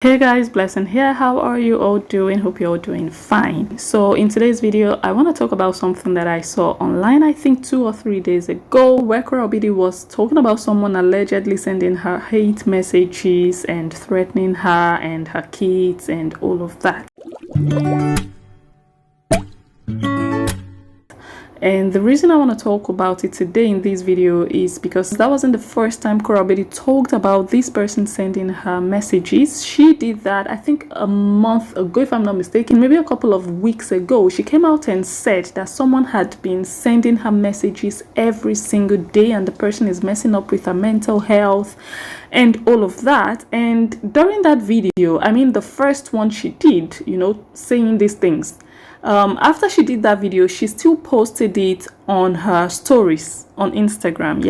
Hey guys, Blessing here. How are you all doing? Hope you're all doing fine. So in today's video, I want to talk about something that I saw online, I think 2 or 3 days ago, where Korra Obidi was talking about someone allegedly sending her hate messages and threatening her and her kids and all of that. And the reason I want to talk about it today in this video is because that wasn't the first time Korra Obidi talked about this person sending her messages. She did that, I think, a month ago, if I'm not mistaken, maybe a couple of weeks ago. She came out and said that someone had been sending her messages every single day and the person is messing up with her mental health and all of that. And during that video, I mean, the first one she did, saying these things, after she did that video, she still posted it on her stories on Instagram,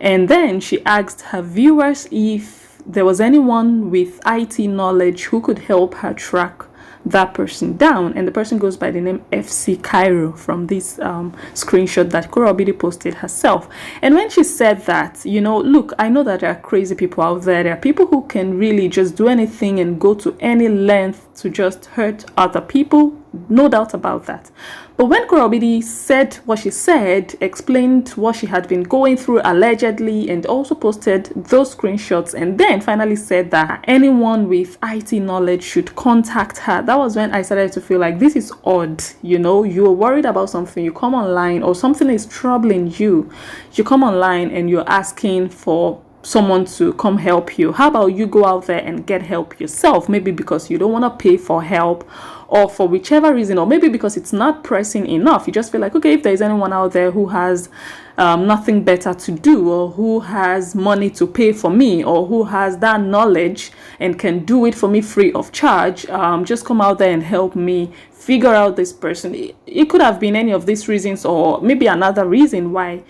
and then she asked her viewers if there was anyone with IT knowledge who could help her track that person down, and the person goes by the name FC Cairo from this screenshot that Korra Obidi posted herself. And when she said that, look, I know that there are crazy people out there. There are people who can really just do anything and go to any length to just hurt other people, no doubt about that. But when Korra Obidi said what she said, explained what she had been going through allegedly, and also posted those screenshots, and then finally said that anyone with IT knowledge should contact her, that was when I started to feel like this is odd. You're worried about something, you come online, or something is troubling you, you come online and you're asking for someone to come help you. How about you go out there and get help yourself? Maybe because you don't want to pay for help, or for whichever reason, or maybe because it's not pressing enough. You just feel like, okay, if there's anyone out there who has nothing better to do, or who has money to pay for me, or who has that knowledge and can do it for me free of charge, just come out there and help me figure out this person. It could have been any of these reasons, or maybe another reason why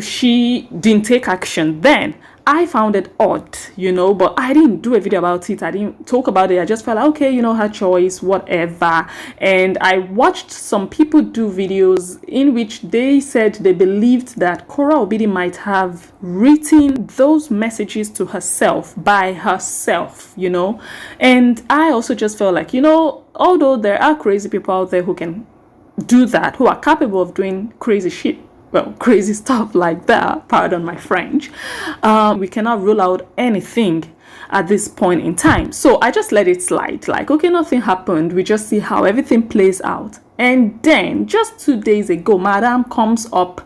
she didn't take action then. I found it odd, but I didn't do a video about it. I didn't talk about it. I just felt like, okay, her choice, whatever. And I watched some people do videos in which they said they believed that Korra Obidi might have written those messages to herself by herself, And I also just felt like, although there are crazy people out there who can do that, who are capable of doing crazy shit, crazy stuff like that, pardon my French, we cannot rule out anything at this point in time. So I just let it slide, like, okay, nothing happened, we just see how everything plays out. And then just 2 days ago, Madam comes up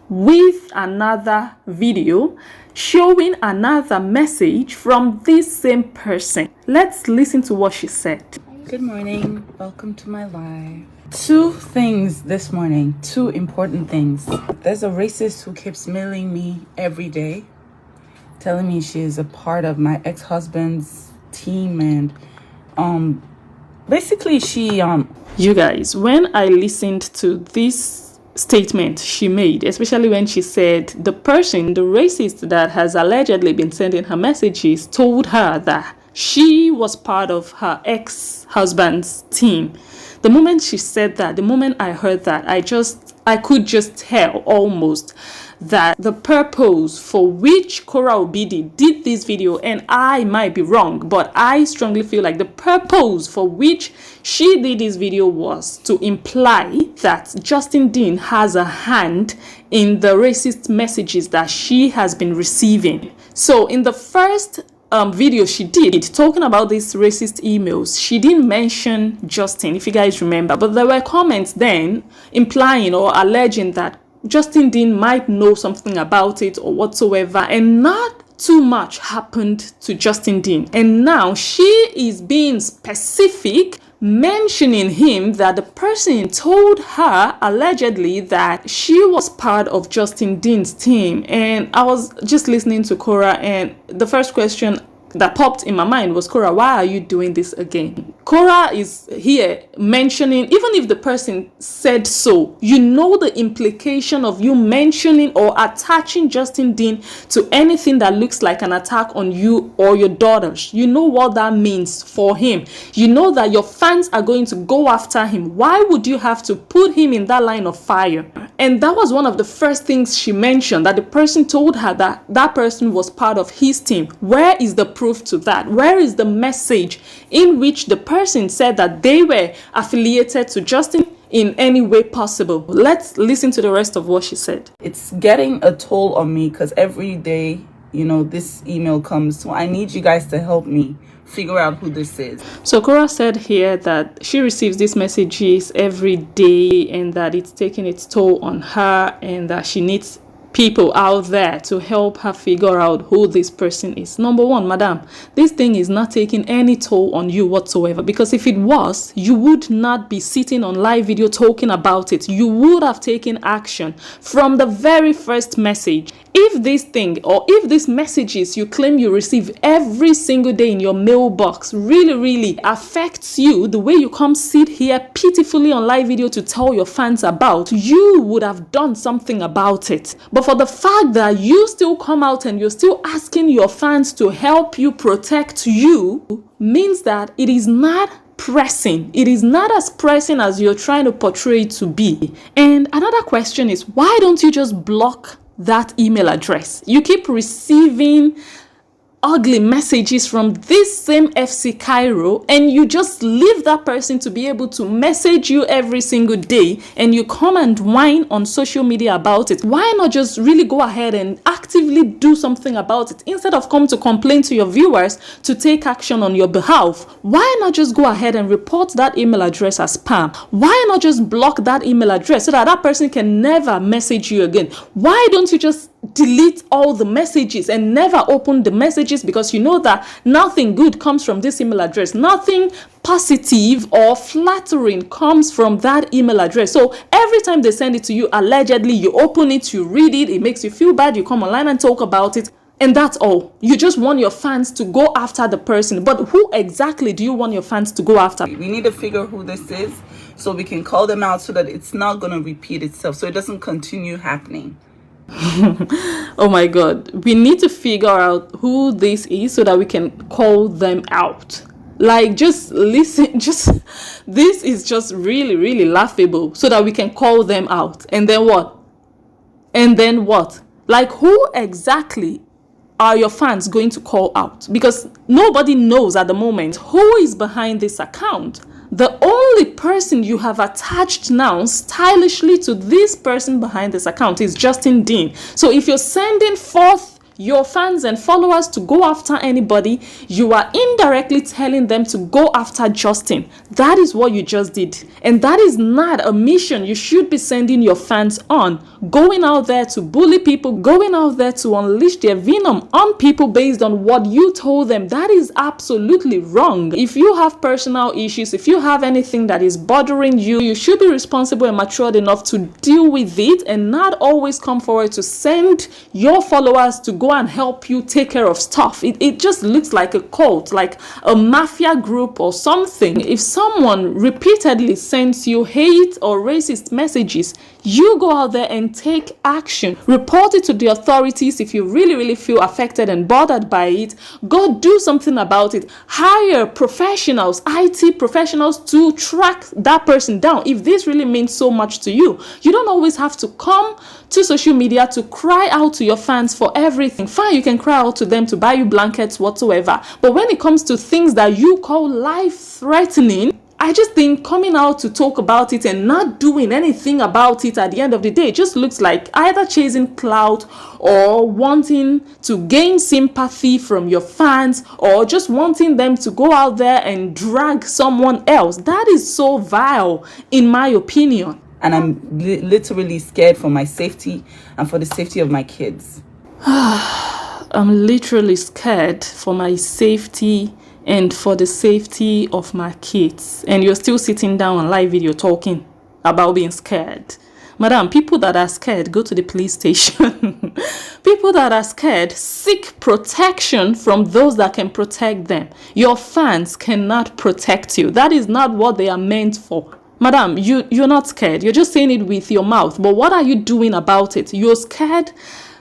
with another video showing another message from this same person. Let's listen to what she said. Good morning, welcome to my live. 2 things this morning, 2 important things. There's a racist who keeps mailing me every day, telling me she is a part of my ex-husband's team, and basically she You guys, when I listened to this statement she made, especially when she said the person, the racist that has allegedly been sending her messages, told her that she was part of her ex-husband's team. The moment she said that, the moment I heard that, I could just tell almost that the purpose for which Korra Obidi did this video, and I might be wrong, but I strongly feel like the purpose for which she did this video was to imply that Justin Dean has a hand in the racist messages that she has been receiving. So in the first video she did talking about these racist emails, she didn't mention Justin, if you guys remember, but there were comments then implying or alleging that Justin Dean might know something about it or whatsoever, and not too much happened to Justin Dean. And now she is being specific, mentioning him, that the person told her allegedly that she was part of Justin Dean's team. And I was just listening to Korra, and the first question that popped in my mind was, Korra, why are you doing this again? Korra is here mentioning, even if the person said so, you know the implication of you mentioning or attaching Justin Dean to anything that looks like an attack on you or your daughters. You know what that means for him. You know that your fans are going to go after him. Why would you have to put him in that line of fire? And that was one of the first things she mentioned, that the person told her that that person was part of his team. Where is the proof to that? Where is the message in which the person said that they were affiliated to Justin in any way possible? Let's listen to the rest of what she said. It's getting a toll on me because every day, you know, this email comes. So I need you guys to help me figure out who this is. So Korra said here that she receives these messages every day and that it's taking its toll on her and that she needs people out there to help her figure out who this person is. Number one, madam, this thing is not taking any toll on you whatsoever, because if it was, you would not be sitting on live video talking about it. You would have taken action from the very first message. If this thing, or if these messages you claim you receive every single day in your mailbox really affects you the way you come sit here pitifully on live video to tell your fans about, you would have done something about it. But for the fact that you still come out and you're still asking your fans to help you protect you, means that it is not pressing. It is not as pressing as you're trying to portray it to be. And another question is, why don't you just block that email address? You keep receiving ugly messages from this same FC Cairo, and you just leave that person to be able to message you every single day, and you come and whine on social media about it. Why not just really go ahead and actively do something about it instead of come to complain to your viewers to take action on your behalf? Why not just go ahead and report that email address as spam? Why not just block that email address so that that person can never message you again? Why don't you just delete all the messages and never open the messages, because you know that nothing good comes from this email address. Nothing positive or flattering comes from that email address. So every time they send it to you, allegedly, you open it, you read it, it makes you feel bad, you come online and talk about it, and that's all. You just want your fans to go after the person. But who exactly do you want your fans to go after? We need to figure who this is so we can call them out so that it's not going to repeat itself, so it doesn't continue happening. Oh my god, we need to figure out who this is so that we can call them out. Like, just listen, this is just really laughable, so that we can call them out. And then what? Like, who exactly are your fans going to call out? Because nobody knows at the moment who is behind this account. The only person you have attached now stylishly to this person behind this account is Justin Dean. So if you're sending forth your fans and followers to go after anybody, you are indirectly telling them to go after Justin. That is what you just did. And that is not a mission you should be sending your fans on. Going out there to bully people, going out there to unleash their venom on people based on what you told them, that is absolutely wrong. If you have personal issues, if you have anything that is bothering you, you should be responsible and matured enough to deal with it, and not always come forward to send your followers to go and help you take care of stuff. It just looks like a cult, like a mafia group or something. If someone repeatedly sends you hate or racist messages, you go out there and take action. Report it to the authorities if you really feel affected and bothered by it. Go do something about it. Hire professionals, IT professionals, to track that person down. If this really means so much to you, you don't always have to come to social media to cry out to your fans for everything. Fine, you can cry out to them to buy you blankets whatsoever, but when it comes to things that you call life-threatening, I just think coming out to talk about it and not doing anything about it at the end of the day just looks like either chasing clout or wanting to gain sympathy from your fans, or just wanting them to go out there and drag someone else. That is so vile, in my opinion. And I'm literally scared for my safety and for the safety of my kids. I'm literally scared for my safety and for the safety of my kids. And you're still sitting down on live video talking about being scared. Madam, people that are scared, go to the police station. People that are scared seek protection from those that can protect them. Your fans cannot protect you. That is not what they are meant for. Madam, you're not scared. You're just saying it with your mouth. But what are you doing about it? You're scared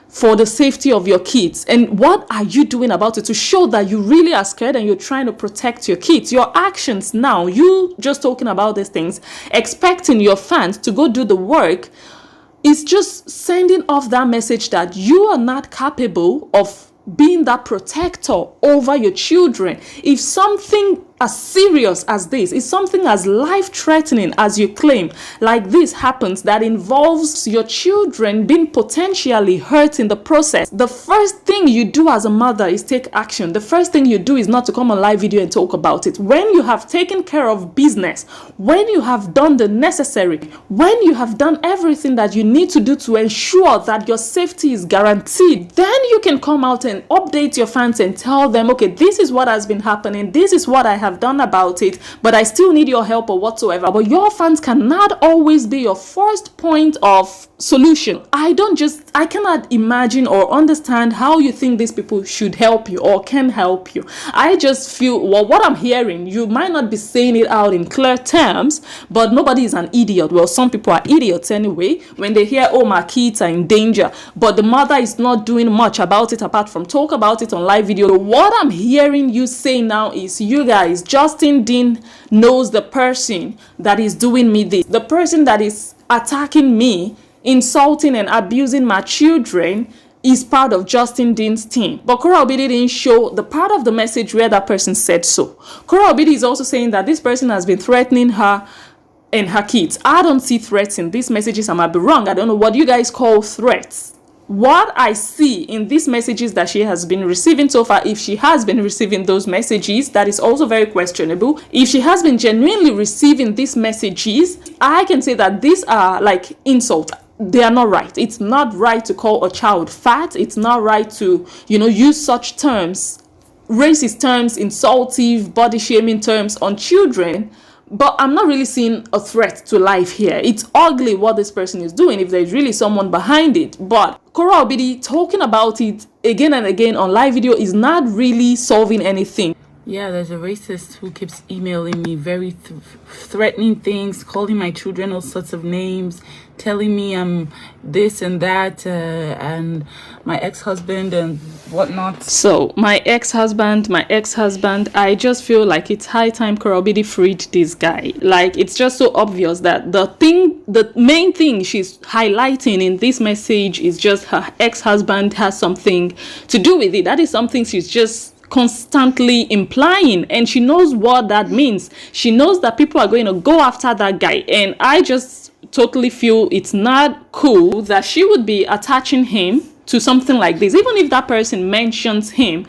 for the safety of your kids. And what are you doing about it to show that you really are scared and you're trying to protect your kids? Your actions now, you just talking about these things, expecting your fans to go do the work, is just sending off that message that you are not capable of being that protector over your children. If something as serious as this, is something as life-threatening as you claim, like this happens, that involves your children being potentially hurt in the process, the first thing you do as a mother is take action. The first thing you do is not to come on live video and talk about it. When you have taken care of business, when you have done the necessary, when you have done everything that you need to do to ensure that your safety is guaranteed, then you can come out and update your fans and tell them, okay, this is what has been happening, this is what I have done about it, but I still need your help or whatsoever. But your fans cannot always be your first point of solution. I cannot imagine or understand how you think these people should help you or can help you. I just feel, well, what I'm hearing, you might not be saying it out in clear terms, but nobody is an idiot. Well, some people are idiots anyway when they hear, oh, my kids are in danger, but the mother is not doing much about it apart from talk about it on live video. What I'm hearing you say now is, you guys, Justin Dean knows the person that is doing me this, the person that is attacking me, insulting and abusing my children, is part of Justin Dean's team. But Korra Obidi didn't show the part of the message where that person said so. Korra Obidi is also saying that this person has been threatening her and her kids. I don't see threats in these messages. I might be wrong. I don't know what you guys call threats. What I see in these messages that she has been receiving so far, if she has been receiving those messages, that is also very questionable. If she has been genuinely receiving these messages, I can say that these are like insults. They are not right. It's not right to call a child fat. It's not right to, use such terms, racist terms, insultive, body shaming terms on children. But I'm not really seeing a threat to life here. It's ugly what this person is doing if there's really someone behind it. But Korra Obidi talking about it again and again on live video is not really solving anything. Yeah, there's a racist who keeps emailing me very threatening things, calling my children all sorts of names, telling me I'm this and that, and my ex-husband and whatnot. So my ex-husband, I just feel like it's high time Korra Obidi freed this guy. Like, it's just so obvious that the main thing she's highlighting in this message is just her ex-husband has something to do with it. That is something she's just constantly implying, and she knows what that means. She knows that people are going to go after that guy, and I just totally feel it's not cool that she would be attaching him to something like this. Even if that person mentions him,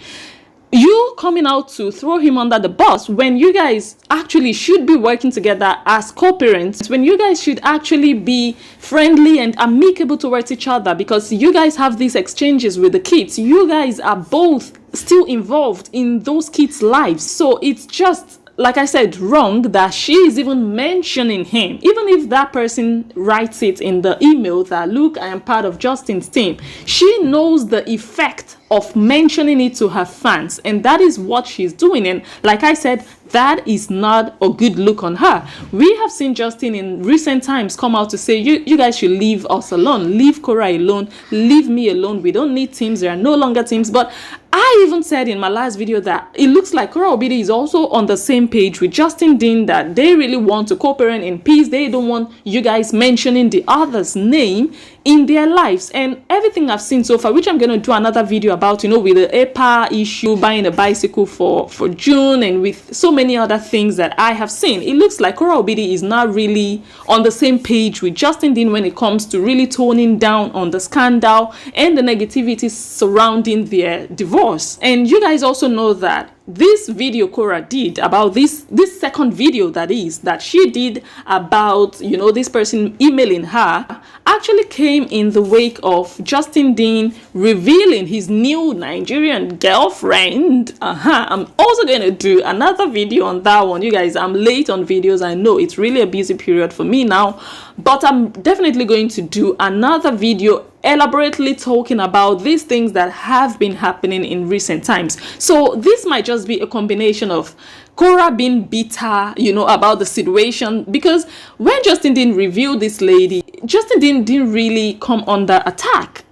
you coming out to throw him under the bus when you guys actually should be working together as co-parents, when you guys should actually be friendly and amicable towards each other, because you guys have these exchanges with the kids. You guys are both still involved in those kids' lives. So it's just, like I said, wrong that she is even mentioning him. Even if that person writes it in the email that, look, I am part of Justin's team, she knows the effect of mentioning it to her fans, and that is what she's doing. And like I said, that is not a good look on her. We have seen Justin in recent times come out to say, you guys should leave us alone, leave Korra alone, leave me alone, we don't need teams, there are no longer teams. But I even said in my last video that it looks like Korra Obidi is also on the same page with Justin Dean, that they really want to co-parent in peace. They don't want you guys mentioning the other's name in their lives. And everything I've seen so far, which I'm going to do another video about, with the APA issue, buying a bicycle for June, and with so many other things that I have seen, it looks like Korra Obidi is not really on the same page with Justin Dean when it comes to really toning down on the scandal and the negativity surrounding their divorce. And you guys also know that this video Korra did about this second video that she did about, you know, this person emailing her, actually came in the wake of Justin Dean revealing his new Nigerian girlfriend. I'm also going to do another video on that one. You guys, I'm late on videos. I know it's really a busy period for me now, but I'm definitely going to do another video elaborately talking about these things that have been happening in recent times. So this might just be a combination of Korra being bitter, you know, about the situation, because when Justin didn't reveal this lady, Justin didn't really come under attack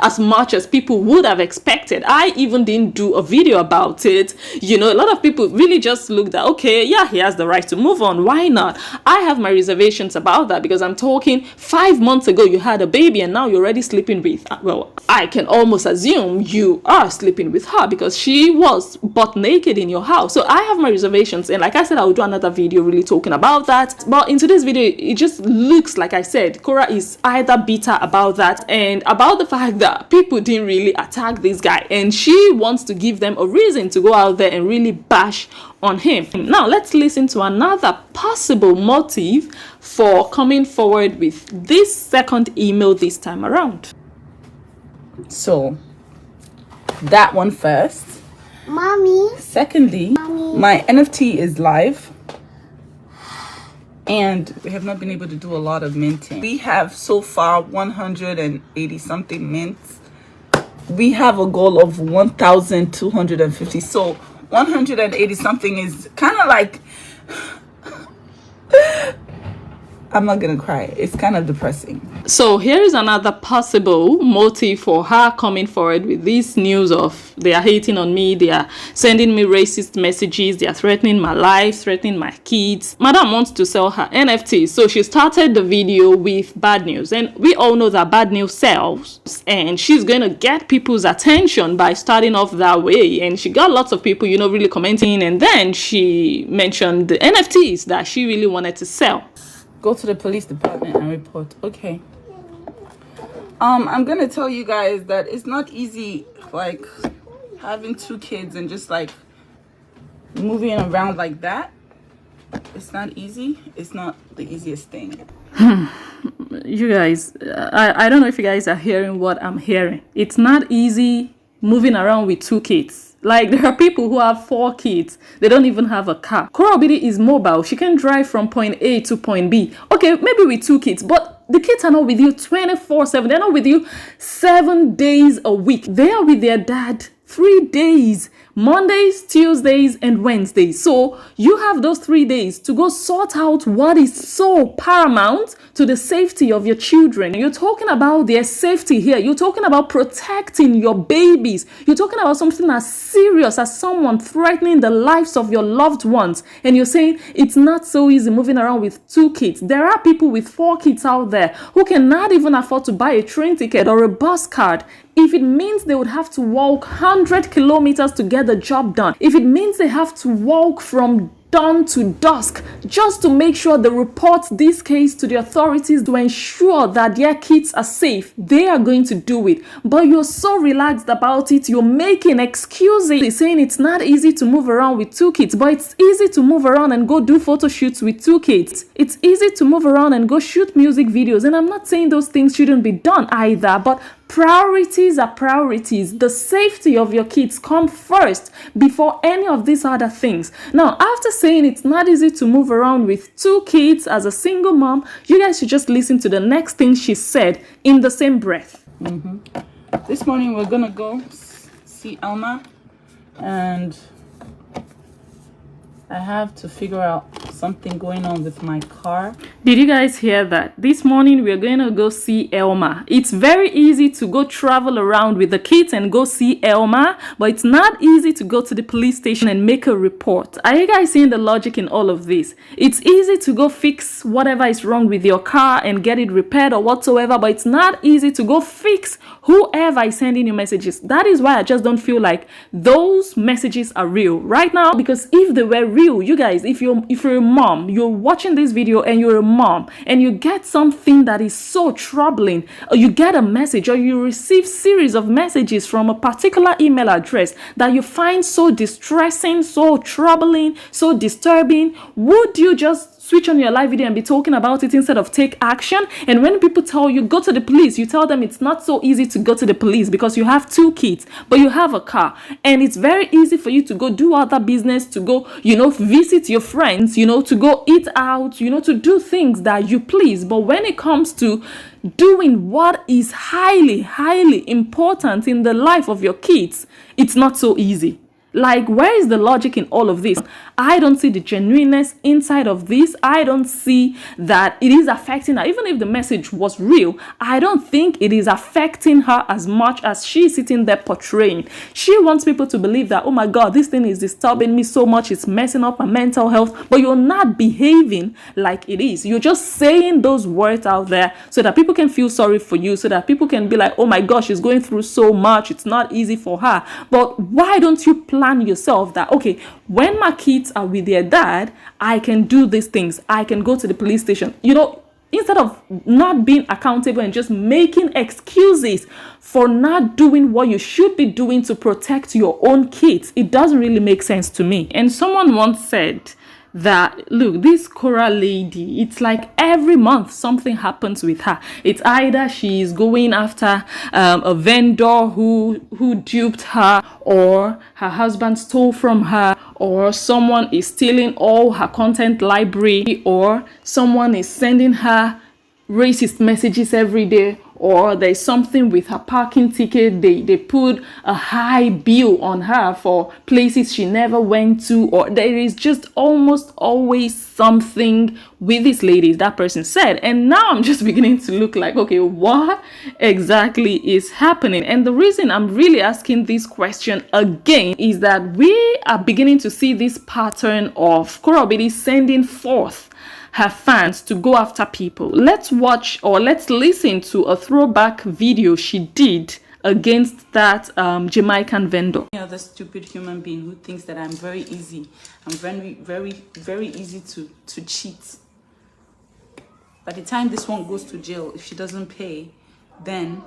as much as people would have expected. I even didn't do a video about it. You know, a lot of people really just looked at, okay, yeah, he has the right to move on, why not? I have my reservations about that, because I'm talking 5 months ago you had a baby and now you're already sleeping with, well, I can almost assume you are sleeping with her because she was butt naked in your house. So I have my reservations, and like I said, I'll do another video really talking about that. But in today's video, it just looks like, I said, Korra is either bitter about that and about the fact that people didn't really attack this guy, and she wants to give them a reason to go out there and really bash on him. Now let's listen to another possible motive for coming forward with this second email this time around. So that one first. Mommy. Secondly, my NFT is live, and we have not been able to do a lot of minting. We have so far 180 something mints. We have a goal of 1,250. So 180 something is kind of like, I'm not gonna cry. It's kind of depressing. So here is another possible motive for her coming forward with this news of they are hating on me, they are sending me racist messages, they are threatening my life, threatening my kids. Madam wants to sell her NFTs, so she started the video with bad news, and we all know that bad news sells, and she's going to get people's attention by starting off that way. And she got lots of people, you know, really commenting, and then she mentioned the NFTs that she really wanted to sell. Go to the police department and report. Okay. I'm gonna tell you guys that it's not easy, like having 2 kids and just like moving around like that. It's not easy. It's not the easiest thing. You guys, I don't know if you guys are hearing what I'm hearing. It's not easy moving around with 2 kids. Like, there are people who have 4 kids. They don't even have a car. Korra Obidi is mobile. She can drive from point A to point B. Okay, maybe with 2 kids, but the kids are not with you 24/7. They're not with you 7 days a week. They are with their dad 3 days. Mondays, Tuesdays, and Wednesdays. So you have those 3 days to go sort out what is so paramount to the safety of your children. You're talking about their safety here. You're talking about protecting your babies. You're talking about something as serious as someone threatening the lives of your loved ones. And you're saying it's not so easy moving around with 2 kids. There are people with 4 kids out there who cannot even afford to buy a train ticket or a bus card if it means they would have to walk 100 kilometers to get the job done. If it means they have to walk from dawn to dusk just to make sure they report this case to the authorities to ensure that their kids are safe, they are going to do it. But you're so relaxed about it, you're making excuses, saying it's not easy to move around with 2 kids, but it's easy to move around and go do photo shoots with 2 kids. It's easy to move around and go shoot music videos, and I'm not saying those things shouldn't be done either, but priorities are priorities. The safety of your kids come first before any of these other things. Now, after saying it's not easy to move around with 2 kids as a single mom, you guys should just listen to the next thing she said in the same breath. This morning we're gonna go see Elma, and I have to figure out something going on with my car. Did you guys hear that? This morning we're going to go see Elma. It's very easy to go travel around with the kids and go see Elma, but it's not easy to go to the police station and make a report. Are you guys seeing the logic in all of this? It's easy to go fix whatever is wrong with your car and get it repaired or whatsoever, but it's not easy to go fix whoever is sending you messages. That is why I just don't feel like those messages are real right now, because if they were real, you guys, if you a mom, you're watching this video and you're a mom, and you get something that is so troubling, or you get a message, or you receive series of messages from a particular email address that you find so distressing, so troubling, so disturbing, would you just switch on your live video and be talking about it instead of take action? And when people tell you go to the police, you tell them it's not so easy to go to the police because you have 2 kids, but you have a car, and it's very easy for you to go do other business, to go, visit your friends, to go eat out, to do things that you please. But when it comes to doing what is highly, highly important in the life of your kids, it's not so easy. Like, where is the logic in all of this? I don't see the genuineness inside of this. I don't see that it is affecting her. Even if the message was real, I don't think it is affecting her as much as she's sitting there portraying. She wants people to believe that, oh my God, this thing is disturbing me so much, it's messing up my mental health, but you're not behaving like it is. You're just saying those words out there so that people can feel sorry for you, so that people can be like, oh my gosh, she's going through so much, it's not easy for her. But why don't you plan yourself that, okay, when my kids are with their dad, I can do these things, I can go to the police station, instead of not being accountable and just making excuses for not doing what you should be doing to protect your own kids. It doesn't really make sense to me. And someone once said that, look, this Korra lady, it's like every month something happens with her. It's either she's going after a vendor who duped her, or her husband stole from her, or someone is stealing all her content library, or someone is sending her racist messages every day, or there's something with her parking ticket. They put a high bill on her for places she never went to, or there is just almost always something with these ladies, that person said. And now I'm just beginning to look like, okay, what exactly is happening? And the reason I'm really asking this question again is that we are beginning to see this pattern of Korra Obidi sending forth her fans to go after people. Let's watch, or let's listen to a throwback video she did against that Jamaican vendor. Any other stupid human being who thinks that I'm very easy, I'm very, very, very easy to cheat. By the time this one goes to jail, if she doesn't pay, then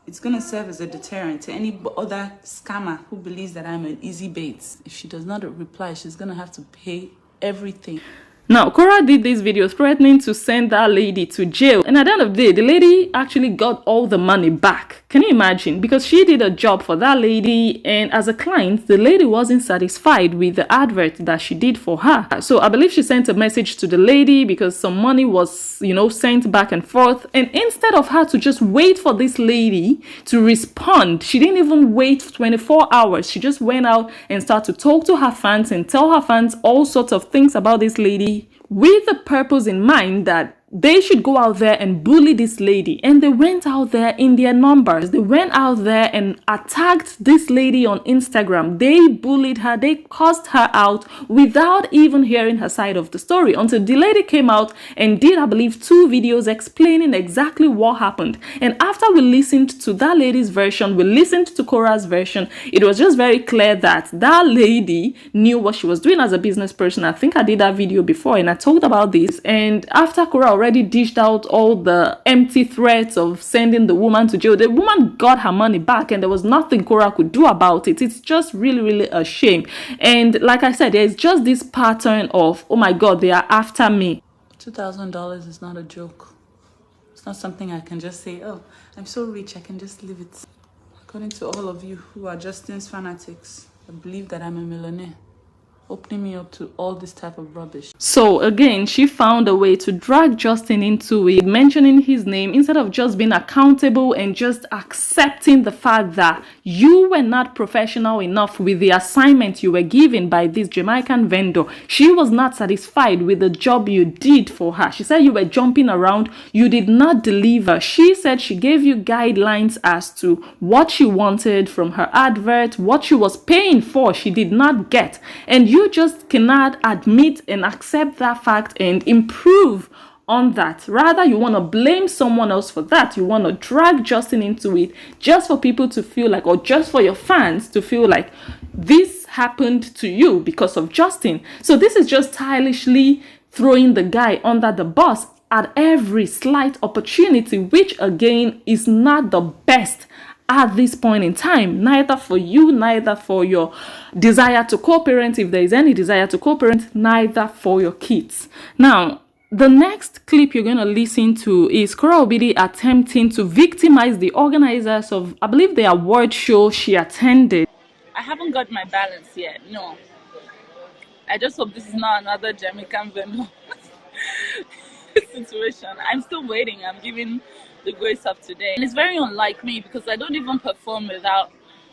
it's going to serve as a deterrent to any other scammer who believes that I'm an easy bait. If she does not reply, she's going to have to pay everything. Now, Korra did this video threatening to send that lady to jail. And at the end of the day, the lady actually got all the money back. Can you imagine? Because she did a job for that lady, and as a client, the lady wasn't satisfied with the advert that she did for her. So I believe she sent a message to the lady because some money was, sent back and forth. And instead of her to just wait for this lady to respond, she didn't even wait 24 hours. She just went out and started to talk to her fans and tell her fans all sorts of things about this lady, with the purpose in mind that they should go out there and bully this lady. And they went out there in their numbers. They went out there and attacked this lady on Instagram. They bullied her. They cussed her out without even hearing her side of the story, until the lady came out and did, I believe, 2 videos explaining exactly what happened. And after we listened to that lady's version, we listened to Korra's version, it was just very clear that that lady knew what she was doing as a business person. I think I did that video before and I talked about this. And after Korra already dished out all the empty threats of sending the woman to jail, the woman got her money back and there was nothing Korra could do about it. It's just really, really a shame. And like I said, there's just this pattern of, oh my God, they are after me. $2,000 is not a joke. It's not something I can just say, oh, I'm so rich, I can just leave it. According to all of you who are Justin's fanatics, I believe that I'm a millionaire, opening me up to all this type of rubbish. So again, she found a way to drag Justin into it, mentioning his name instead of just being accountable and just accepting the fact that you were not professional enough with the assignment you were given by this Jamaican vendor. She was not satisfied with the job you did for her. She said you were jumping around, you did not deliver. She said she gave you guidelines as to what she wanted from her advert, what she was paying for, she did not get. And you just cannot admit and accept that fact and improve on that. Rather, you want to blame someone else for that. You want to drag Justin into it just for people to feel like, or just for your fans to feel like this happened to you because of Justin. So this is just stylishly throwing the guy under the bus at every slight opportunity, which again is not the best at this point in time, neither for you, neither for your desire to co-parent, if there is any desire to co-parent, neither for your kids. Now, the next clip you're going to listen to is Korra Obidi attempting to victimize the organizers of, I believe, the award show she attended. I haven't got my balance yet. No. I just hope this is not another Jamaican vendor situation. I'm still waiting. I'm giving the grace of today. And it's very unlike me because I don't even perform without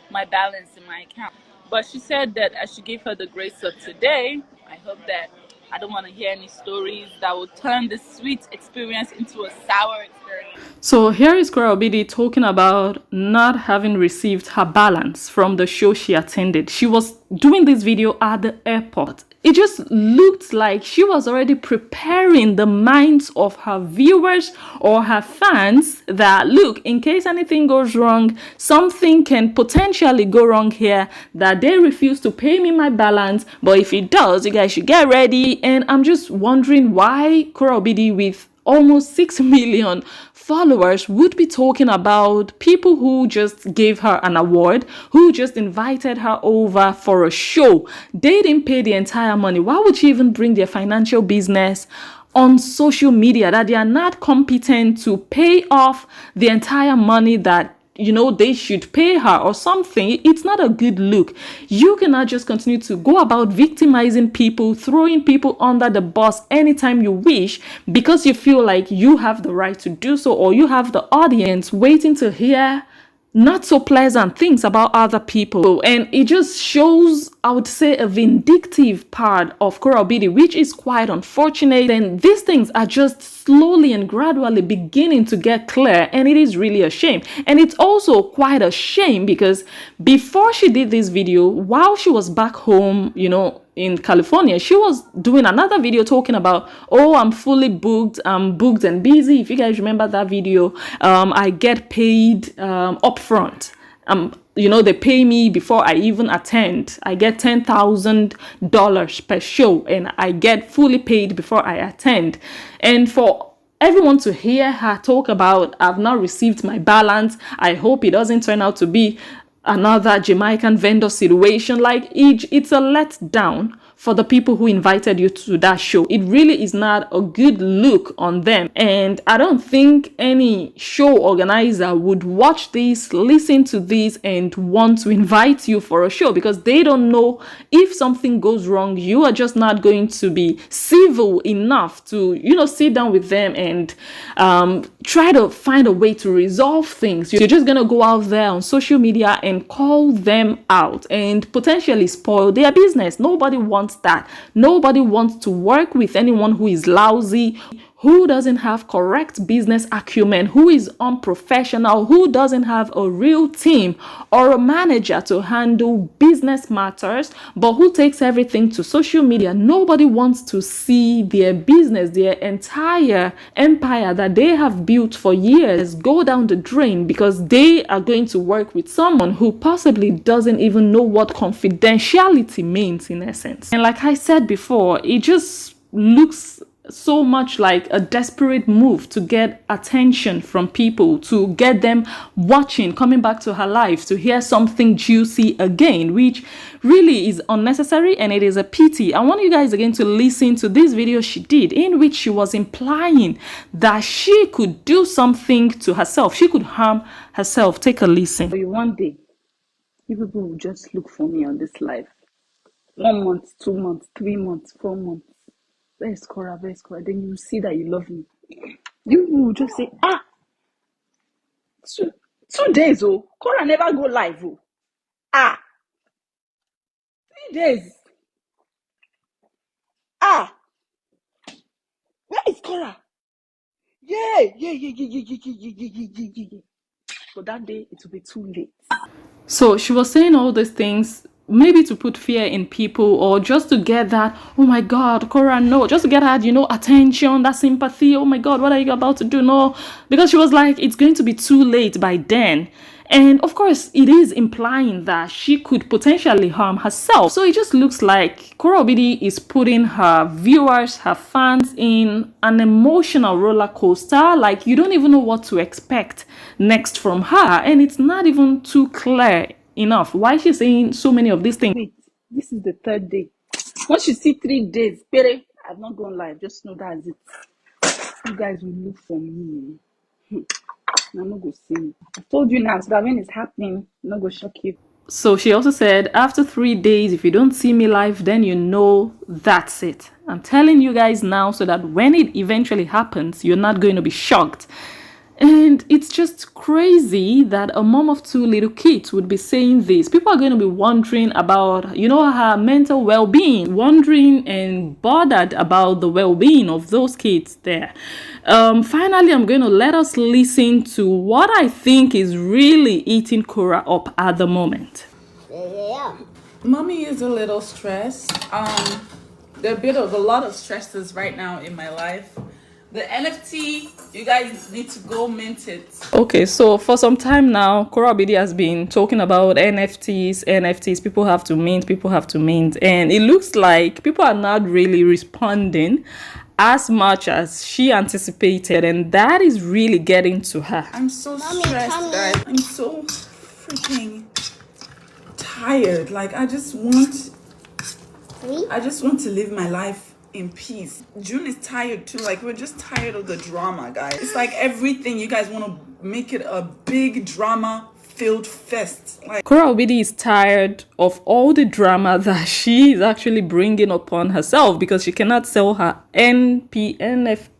my balance in my account. But she said that I should give her the grace of today. I hope that I don't want to hear any stories that will turn this sweet experience into a sour experience. So here is Korra Obidi talking about not having received her balance from the show she attended. She was doing this video at the airport. It just looked like she was already preparing the minds of her viewers or her fans that, look, in case anything goes wrong, something can potentially go wrong here, that they refuse to pay me my balance, but if it does, you guys should get ready. And I'm just wondering why Korra Obidi, with almost 6 million followers, would be talking about people who just gave her an award, who just invited her over for a show. They didn't pay the entire money. Why would she even bring their financial business on social media, that they are not competent to pay off the entire money that, you know, they should pay her or something? It's not a good look. You cannot just continue to go about victimizing people, throwing people under the bus anytime you wish, because you feel like you have the right to do so, or you have the audience waiting to hear not so pleasant things about other people. And it just shows, I would say, a vindictive part of Korra Obidi, which is quite unfortunate. And these things are just slowly and gradually beginning to get clear, and it is really a shame. And it's also quite a shame because before she did this video, while she was back home, you know, in California, she was doing another video talking about, oh, I'm fully booked, I'm booked and busy. If you guys remember that video, I get paid upfront. You know, they pay me before I even attend. I get $10,000 per show, and I get fully paid before I attend. And for everyone to hear her talk about, I've not received my balance, I hope it doesn't turn out to be another Jamaican vendor situation. Like, it's a letdown for the people who invited you to that show. It really is not a good look on them. And I don't think any show organizer would watch this, listen to this, and want to invite you for a show, because they don't know if something goes wrong, you are just not going to be civil enough to, you know, sit down with them and try to find a way to resolve things. You're just going to go out there on social media and call them out and potentially spoil their business. Nobody wants that. Nobody wants to work with anyone who is lousy, who doesn't have correct business acumen, who is unprofessional, who doesn't have a real team or a manager to handle business matters, but who takes everything to social media. Nobody wants to see their business, their entire empire that they have built for years, go down the drain because they are going to work with someone who possibly doesn't even know what confidentiality means, in essence. And like I said before, it just looks so much like a desperate move to get attention from people, to get them watching, coming back to her life to hear something juicy again, which really is unnecessary, and it is a pity. I want you guys again to listen to this video she did, in which she was implying that she could do something to herself, she could harm herself. Take a listen. One day, you people will just look for me on this life. 1 month, 2 months, 3 months, 4 months. Where's Korra? Where's Korra? Then you see that you love me. You will just say, 2 days, oh, Korra never go live, oh. 3 days. Where is Korra? Yeah. But that day, it will be too late. So she was saying all these things, maybe to put fear in people, or just to get that, oh my God, Korra, no, just to get that, you know, attention, that sympathy. Oh my God, what are you about to do? No, because she was like, it's going to be too late by then. And of course, it is implying that she could potentially harm herself. So it just looks like Korra Obidi is putting her viewers, her fans in an emotional roller coaster. Like, you don't even know what to expect next from her. And it's not even too clear enough why she's saying so many of these things. Wait, this is the third day. Once you see 3 days, Pere, I've not gone live. Just know that's it. You guys will look for me. I'm not going to see me. I told you now, so that when it's happening, I'm not going to shock you. So she also said, after 3 days, if you don't see me live, then you know that's it. I'm telling you guys now so that when it eventually happens, you're not going to be shocked. And it's just crazy that a mom of 2 little kids would be saying this. People are going to be wondering about, you know, her mental well-being, wondering and bothered about the well-being of those kids there. Finally, I'm going to let us listen to what I think is really eating Korra up at the moment. Mommy is a little stressed. There are a lot of stresses right now in my life. The NFT, you guys need to go mint it. Okay, so for some time now, Korra Obidi has been talking about NFTs. People have to mint. And it looks like people are not really responding as much as she anticipated. And that is really getting to her. I'm so stressed, guys. I'm so freaking tired. Like, I just want to live my life in peace. June is tired too. Like, we're just tired of the drama, guys. It's like everything, you guys want to make it a big drama filled fest. Like, Korra Obidi is tired of all the drama that she is actually bringing upon herself because she cannot sell her NFTs,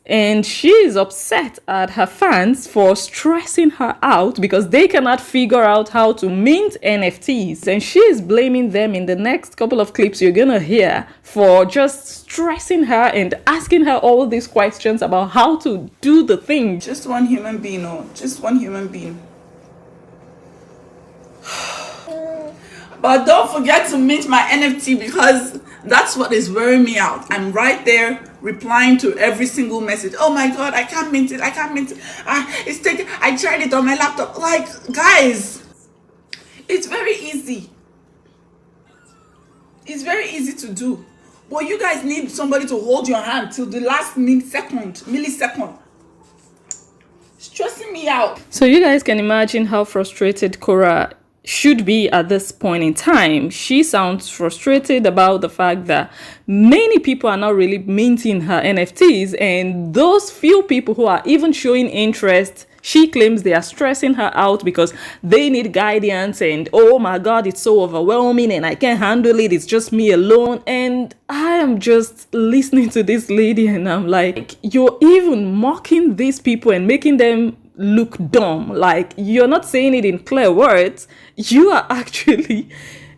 and she is upset at her fans for stressing her out because they cannot figure out how to mint NFTs, and she is blaming them in the next couple of clips you're gonna hear for just stressing her and asking her all these questions about how to do the thing. just one human being, just one human being. But don't forget to mint my NFT because that's what is wearing me out. I'm right there replying to every single message. Oh my god, I can't mint it. It's taking. I tried it on my laptop. Like, guys, it's very easy. It's very easy to do. But you guys need somebody to hold your hand till the last millisecond. Stressing me out. So you guys can imagine how frustrated Korra should be at this point in time. She sounds frustrated about the fact that many people are not really minting her NFTs, and those few people who are even showing interest, she claims they are stressing her out because they need guidance, and oh my god, it's so overwhelming and I can't handle it, it's just me alone. And I am just listening to this lady and I'm like, you're even mocking these people and making them look dumb. Like, you're not saying it in clear words, you are actually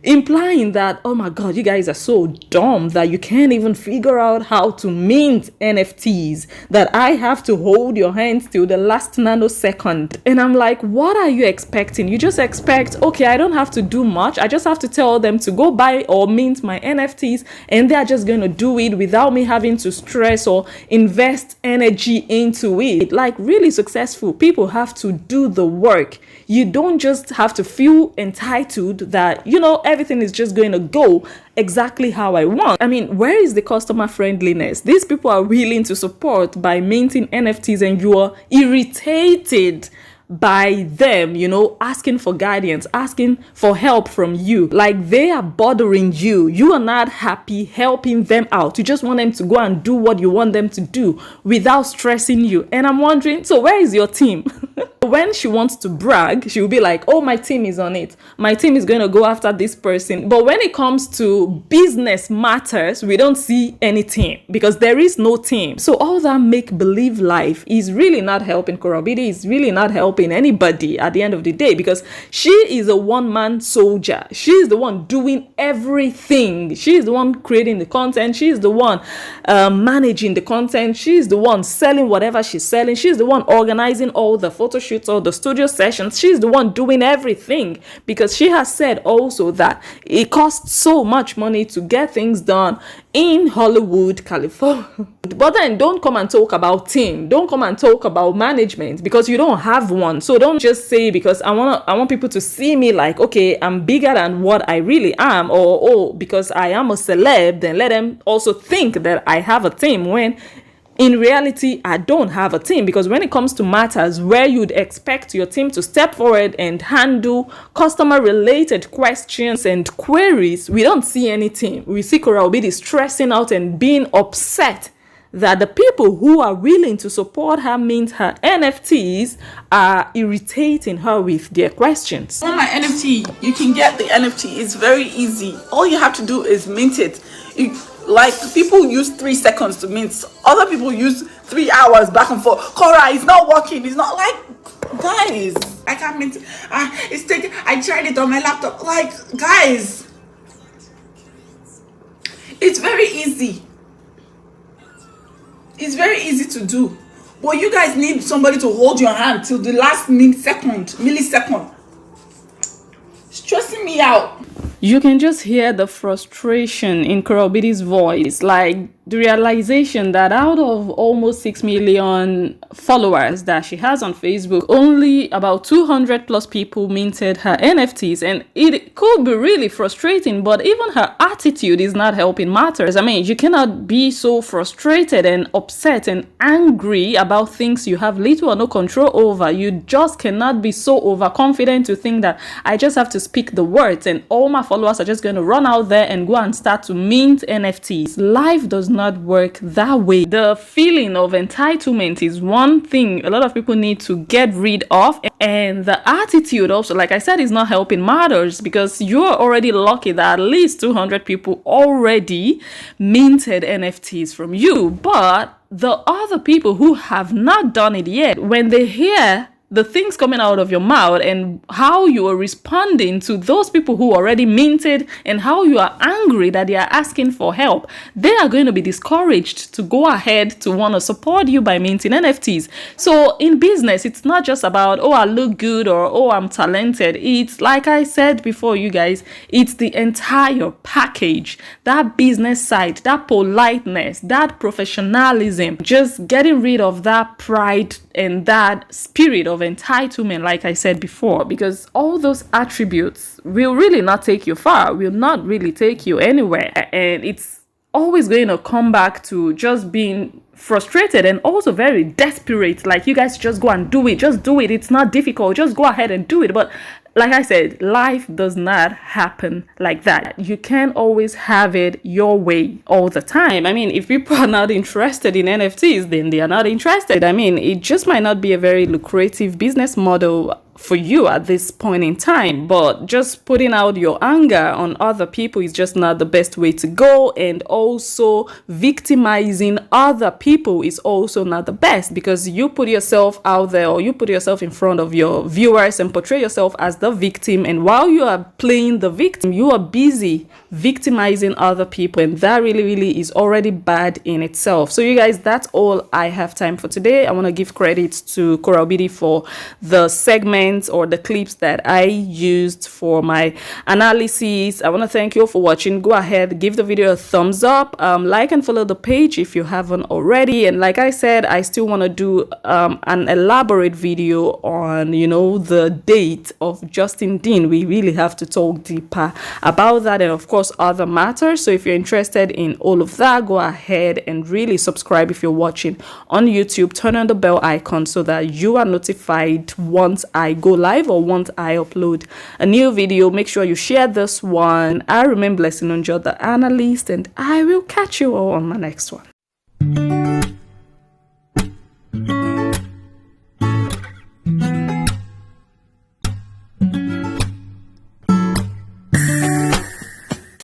implying that, oh my god, you guys are so dumb that you can't even figure out how to mint NFTs, that I have to hold your hands till the last nanosecond. And I'm like, what are you expecting? You just expect, okay, I don't have to do much, I just have to tell them to go buy or mint my NFTs and they're just gonna do it without me having to stress or invest energy into it. Like, really successful people have to do the work. You don't just have to feel entitled that, you know, everything is just going to go exactly how I want. I mean, where is the customer friendliness? These people are willing to support by minting NFTs and you are irritated by them, you know, asking for guidance, asking for help from you. Like, they are bothering you. You are not happy helping them out. You just want them to go and do what you want them to do without stressing you. And I'm wondering, so where is your team? When she wants to brag, she will be like, oh, my team is on it. My team is going to go after this person. But when it comes to business matters, we don't see any team because there is no team. So all that make-believe life is really not helping Korra Obidi. It's really not helping anybody at the end of the day because she is a one-man soldier. She is the one doing everything. She is the one creating the content. She is the one managing the content. She is the one selling whatever she's selling. She is the one organizing all the photo shoots shoots all the studio sessions. She's the one doing everything, because she has said also that it costs so much money to get things done in Hollywood, California. But then don't come and talk about team. Don't come and talk about management, because you don't have one. So don't just say, because I want people to see me like, okay, I'm bigger than what I really am, or oh, because I am a celeb, then let them also think that I have a team, when in reality, I don't have a team. Because when it comes to matters where you'd expect your team to step forward and handle customer-related questions and queries, we don't see any team. We see Korra Obidi stressing out and being upset that the people who are willing to support her, mint her NFTs, are irritating her with their questions. On my NFT, you can get the NFT. It's very easy. All you have to do is mint it. Like, people use 3 seconds to mint. Other people use 3 hours back and forth. Korra, it's not working. It's not like, guys, I can't mint it. It's taking. I tried it on my laptop. Like, guys, it's very easy. It's very easy to do. But you guys need somebody to hold your hand till the last millisecond. Stressing me out. You can just hear the frustration in Korra Obidi's voice, like the realization that out of almost 6 million followers that she has on Facebook, only about 200 plus people minted her NFTs, and it could be really frustrating, but even her attitude is not helping matters. I mean, you cannot be so frustrated and upset and angry about things you have little or no control over. You just cannot be so overconfident to think that I just have to speak the words and all my followers are just going to run out there and go and start to mint NFTs. Life does not work that way. The feeling of entitlement is one thing a lot of people need to get rid of, and the attitude also, like I said, is not helping matters, because you're already lucky that at least 200 people already minted NFTs from you. But the other people who have not done it yet, when they hear the things coming out of your mouth and how you are responding to those people who already minted and how you are angry that they are asking for help, they are going to be discouraged to go ahead to want to support you by minting NFTs. So in business, it's not just about, oh, I look good or, oh, I'm talented. It's like I said before, you guys, it's the entire package. That business side, that politeness, that professionalism, just getting rid of that pride and that spirit of entitlement, like I said before, because all those attributes will really not take you far, will not really take you anywhere, and it's always going to come back to just being frustrated and also very desperate, like you guys just go and do it, just do it, it's not difficult, just go ahead and do it. But like I said, life does not happen like that. You can't always have it your way all the time. I mean, if people are not interested in NFTs, then they are not interested. I mean, it just might not be a very lucrative business model for you at this point in time, but just putting out your anger on other people is just not the best way to go. And also victimizing other people is also not the best, because you put yourself out there, or you put yourself in front of your viewers and portray yourself as the victim, and while you are playing the victim, you are busy victimizing other people, and that really is already bad in itself. So you guys, that's all I have time for today. I want to give credit to Korra Obidi for the segment or the clips that I used for my analysis. I want to thank you all for watching. Go ahead, give the video a thumbs up, like and follow the page if you haven't already. And like I said, I still want to do an elaborate video on, you know, the date of Justin Dean. We really have to talk deeper about that, and of course other matters. So if you're interested in all of that, go ahead and really subscribe if you're watching on YouTube. Turn on the bell icon so that you are notified once I go live or once I upload a new video. Make sure you share this one. I remain Blessing Njoh, the analyst, and I will catch you all on my next one.